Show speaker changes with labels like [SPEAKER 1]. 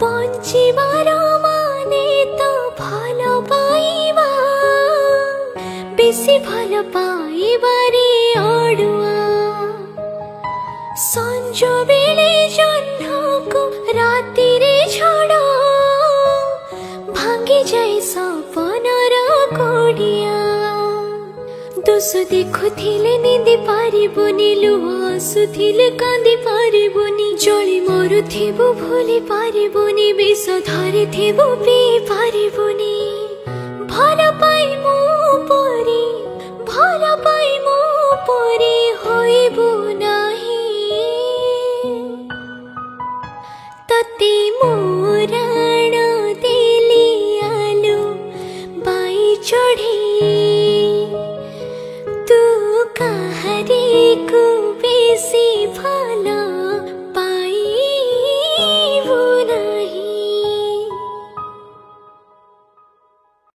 [SPEAKER 1] बंचिबार माने तो भल पाइबा बेसी भल पाइबारे अड़ुआ संज बेले जह्नको राति रे झड़ भांगी जाए सपनर कोडिया दोष देखुथिले निंदी पारिबोनी लुह आसुथिले कांदी पारिबोनी जळी मरुथिबु भूली पारिबोनी विष धरिथिबु पी पारिबोनी।